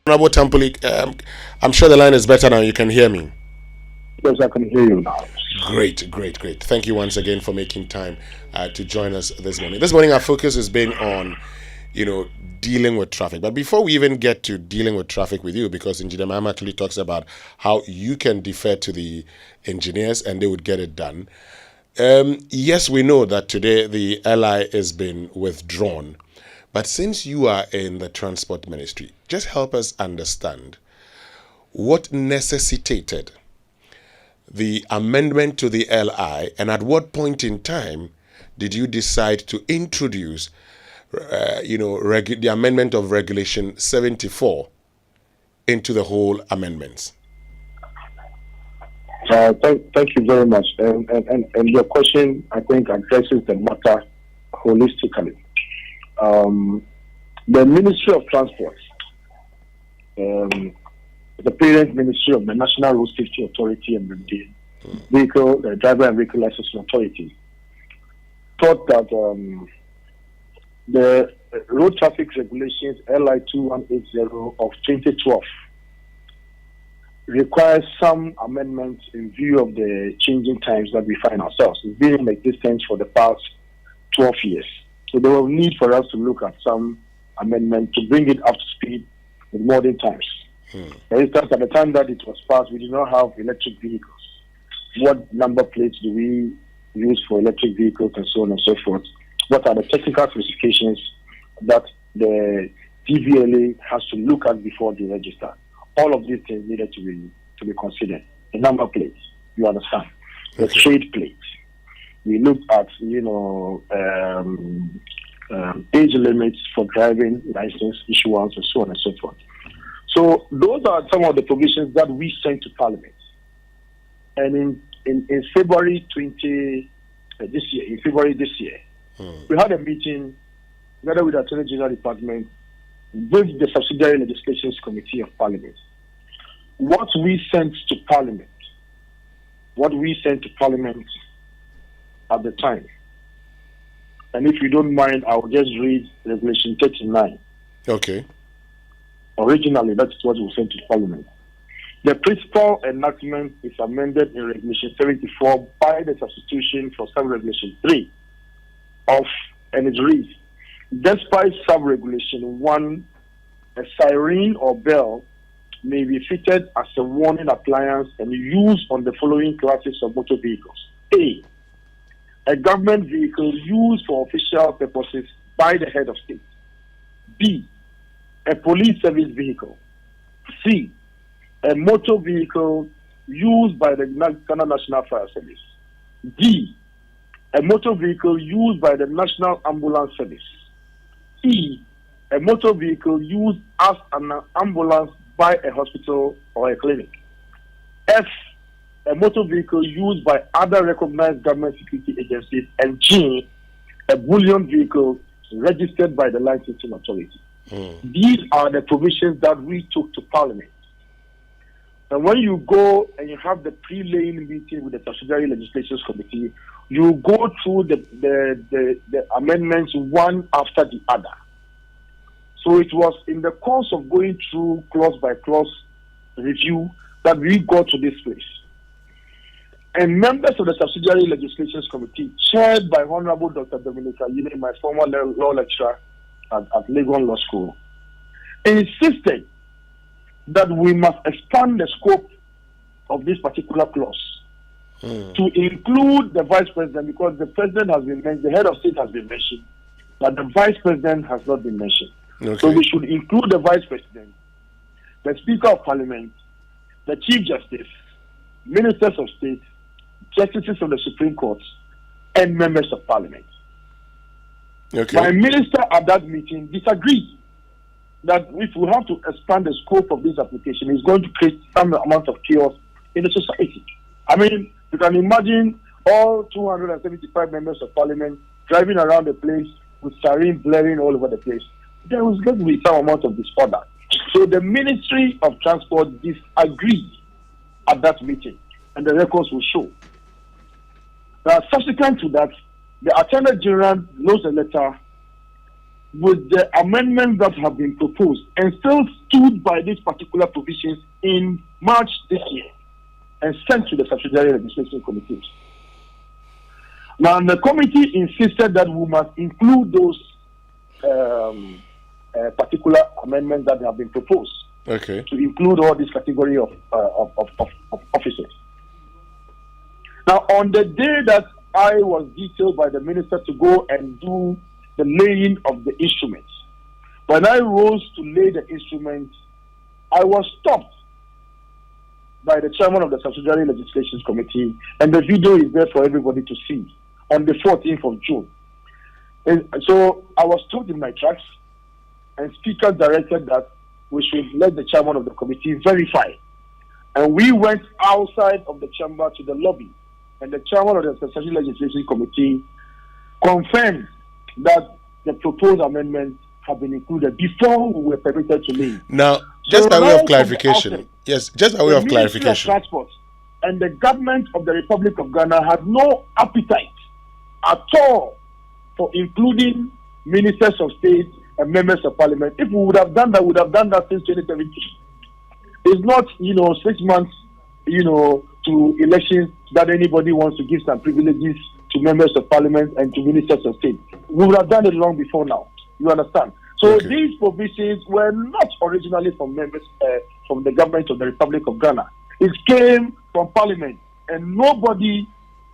Honorable Tampuli, I'm sure the line is better now. You can hear me. Yes, I can hear you now. Great, great, great. Thank you once again for making time to join us this morning. This morning, our focus has been on, dealing with traffic. But before we even get to dealing with traffic with you, because Engineer Maham actually talks about how you can defer to the engineers and they would get it done. Yes, we know that today the LI has been withdrawn. But since you are in the transport ministry, just help us understand what necessitated the amendment to the LI, and at what point in time did you decide to introduce, the amendment of Regulation 74 into the whole amendments? Thank you very much. And your question, I think, addresses the matter holistically. The Ministry of Transport, the parent ministry of the National Road Safety Authority and the Driver and Vehicle Licensing Authority, thought that the Road Traffic Regulations LI 2180 of 2012 requires some amendments in view of the changing times that we find ourselves. It's been in existence for the past 12 years. So there was need for us to look at some amendment to bring it up to speed with modern times. For instance, at the time that it was passed, we did not have electric vehicles. What number plates do we use for electric vehicles and so on and so forth? What are the technical specifications that the DVLA has to look at before they register? All of these things needed to be considered. The number plates, you understand? The trade plates. We looked at, age limits for driving license issuance and so on and so forth. So those are some of the provisions that we sent to Parliament. And in February this year, we had a meeting together with the Attorney General Department with the Subsidiary Legislations Committee of Parliament. What we sent to Parliament at the time, and if you don't mind, I'll just read Regulation 39. Okay. Originally, that's what we sent to Parliament. The principal enactment is amended in Regulation 74 by the substitution for Sub-Regulation 3 and it reads, despite Sub-Regulation 1, a siren or bell may be fitted as a warning appliance and used on the following classes of motor vehicles. A government vehicle used for official purposes by the head of state. B, a police service vehicle. C, a motor vehicle used by the Ghana National Fire Service. D, a motor vehicle used by the National Ambulance Service. E, a motor vehicle used as an ambulance by a hospital or a clinic. F, a motor vehicle used by other recognized government security agencies. And G, a bullion vehicle registered by the licensing authority. These are the provisions that we took to Parliament. And when you go and you have the pre-laying meeting with the Subsidiary Legislations Committee, you go through the amendments one after the other. So it was in the course of going through clause by clause review that we got to this place. And members of the Subsidiary Legislations Committee, chaired by Honorable Dr. Dominica Yine, my former law lecturer at Legon Law School, insisted that we must expand the scope of this particular clause to include the vice president, because the president has been mentioned, the head of state has been mentioned, but the vice president has not been mentioned. Okay. So we should include the vice president, the speaker of parliament, the chief justice, ministers of state, justices of the Supreme Court, and members of parliament. Okay. My minister at that meeting disagreed that if we have to expand the scope of this application, it's going to create some amount of chaos in the society. I mean, you can imagine all 275 members of parliament driving around the place with siren blaring all over the place. There was going to be some amount of disorder. So the Ministry of Transport disagreed at that meeting, and the records will show. Now, subsequent to that, the Attorney General knows a letter with the amendments that have been proposed and still stood by these particular provisions in March this year and sent to the Statutory Legislation Committee. Now, the committee insisted that we must include those particular amendments that have been proposed to include all this category of officers. Now, on the day that I was detailed by the minister to go and do the laying of the instruments, when I rose to lay the instruments, I was stopped by the chairman of the Statutory Legislation Committee, and the video is there for everybody to see, on the 14th of June. And so I was stopped in my tracks, and Speaker directed that we should let the chairman of the committee verify. And we went outside of the chamber to the lobby, and the chairman of the Statutory Legislation Committee confirmed that the proposed amendments have been included before we were permitted to leave. Now, just by way of clarification, just by way of clarification, Transport and the government of the Republic of Ghana had no appetite at all for including ministers of state and members of parliament. If we would have done that, we would have done that since 2017. It's not, 6 months, to elections that anybody wants to give some privileges to members of parliament and to ministers of state. We would have done it long before now. You understand? So these provisions were not originally from members from the government of the Republic of Ghana. It came from parliament, and nobody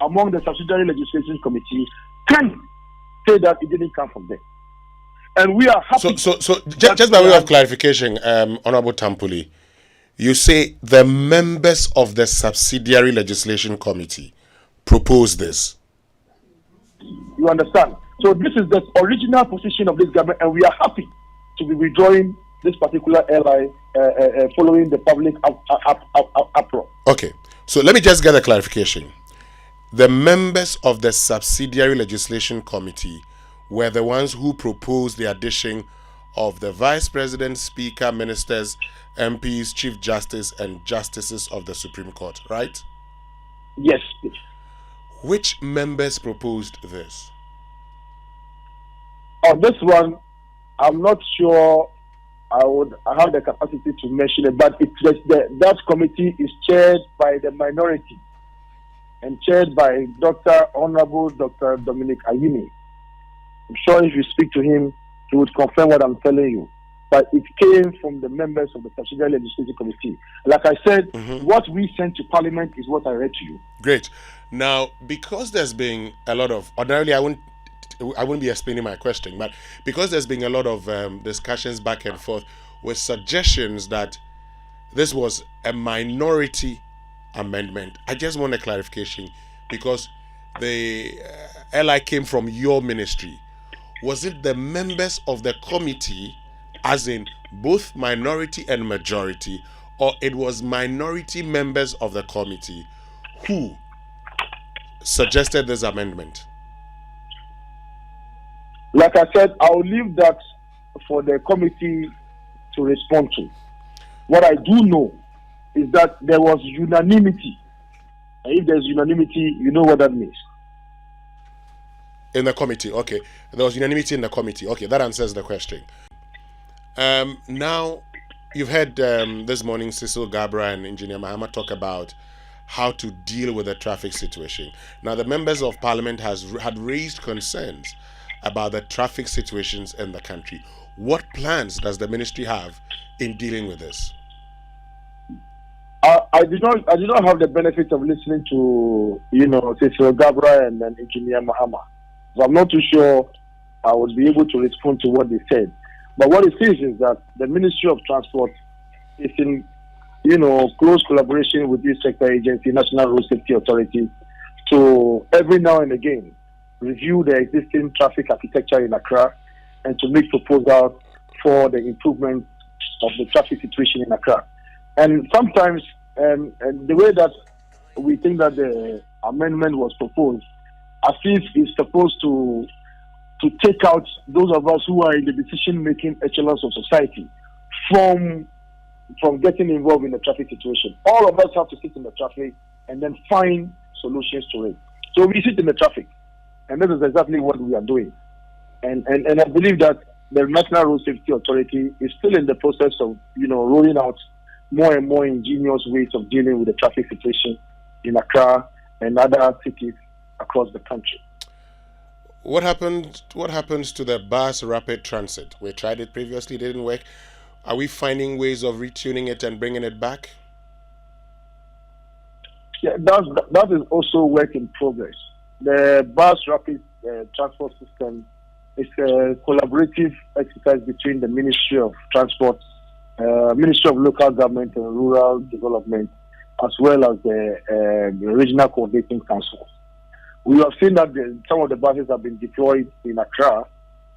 among the Statutory Legislation Committee can say that it didn't come from there. And we are happy. So just by way of clarification, Honorable Tampuli, you say the members of the Subsidiary Legislation Committee proposed this. You understand? So this is the original position of this government, and we are happy to be withdrawing this particular LI following the public uproar. Okay, so let me just get a clarification. The members of the Subsidiary Legislation Committee were the ones who proposed the addition of the Vice President, Speaker, Ministers, MPs, Chief Justice, and Justices of the Supreme Court, right? Yes, please. Which members proposed this? On this one, I'm not sure I have the capacity to mention it, but that committee is chaired by the minority and chaired by Honorable Dr. Dominic Ayini. I'm sure if you speak to him, he would confirm what I'm telling you. But it came from the members of the Statutory Legislation Committee. Like I said, what we sent to Parliament is what I read to you. Great. Now, because there's been a lot of, ordinarily I wouldn't be explaining my question, but because there's been a lot of discussions back and forth with suggestions that this was a minority amendment, I just want a clarification, because the LI came from your ministry. Was it the members of the committee, as in both minority and majority, or it was minority members of the committee who suggested this amendment? Like I said, I'll leave that for the committee to respond to. What I do know is that there was unanimity. And if there's unanimity, you know what that means. In the committee, okay. There was unanimity in the committee. Okay, that answers the question. Now, you've heard this morning Cecil Gabra and Engineer Mahama talk about how to deal with the traffic situation. Now, the members of parliament had raised concerns about the traffic situations in the country. What plans does the ministry have in dealing with this? I did not have the benefit of listening to Cecil Gabra and Engineer Mahama. So I'm not too sure I would be able to respond to what they said. But what it says is that the Ministry of Transport is in close collaboration with this sector agency, National Road Safety Authority, to every now and again review the existing traffic architecture in Accra and to make proposals for the improvement of the traffic situation in Accra. And sometimes, and the way that we think that the amendment was proposed, as if it's supposed to take out those of us who are in the decision-making echelons of society from getting involved in the traffic situation. All of us have to sit in the traffic and then find solutions to it. So we sit in the traffic, and this is exactly what we are doing. And I believe that the National Road Safety Authority is still in the process of, rolling out more and more ingenious ways of dealing with the traffic situation in Accra and other cities across the country. What happens to the bus rapid transit? We tried it previously, didn't work. Are we finding ways of retuning it and bringing it back? Yeah, that is also work in progress. The bus rapid transport system is a collaborative exercise between the Ministry of Transport, Ministry of Local Government and Rural Development, as well as the Regional Coordinating Council. We have seen that some of the buses have been deployed in Accra,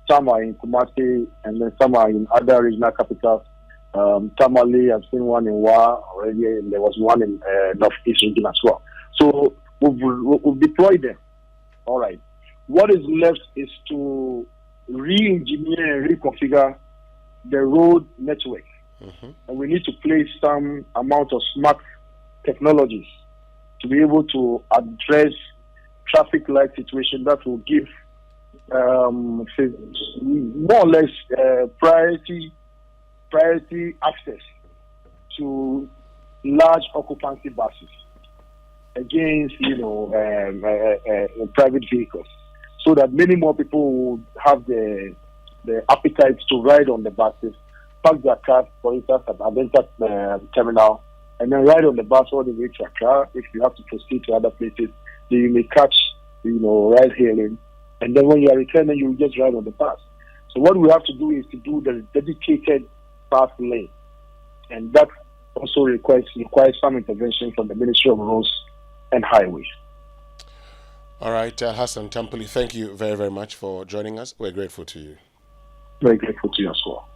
some are in Kumasi, and then some are in other regional capitals. Tamale, I've seen one in Wa already, and there was one in Northeast region as well. So we've deployed them. All right. What is left is to re-engineer and reconfigure the road network. Mm-hmm. And we need to place some amount of smart technologies to be able to address traffic light situation that will give more or less priority access to large occupancy buses against private vehicles, so that many more people will have the appetite to ride on the buses, park their cars, for instance, at Adenta terminal, and then ride on the bus all the way to Accra. If you have to proceed to other places, then you may catch, ride hailing, and then when you are returning, you just ride on the bus. So what we have to do is to do the dedicated bus lane, and that also requires some intervention from the Ministry of Roads and Highways. All right, Hassan Tampuli, thank you very, very much for joining us. We're grateful to you. Very grateful to you as well.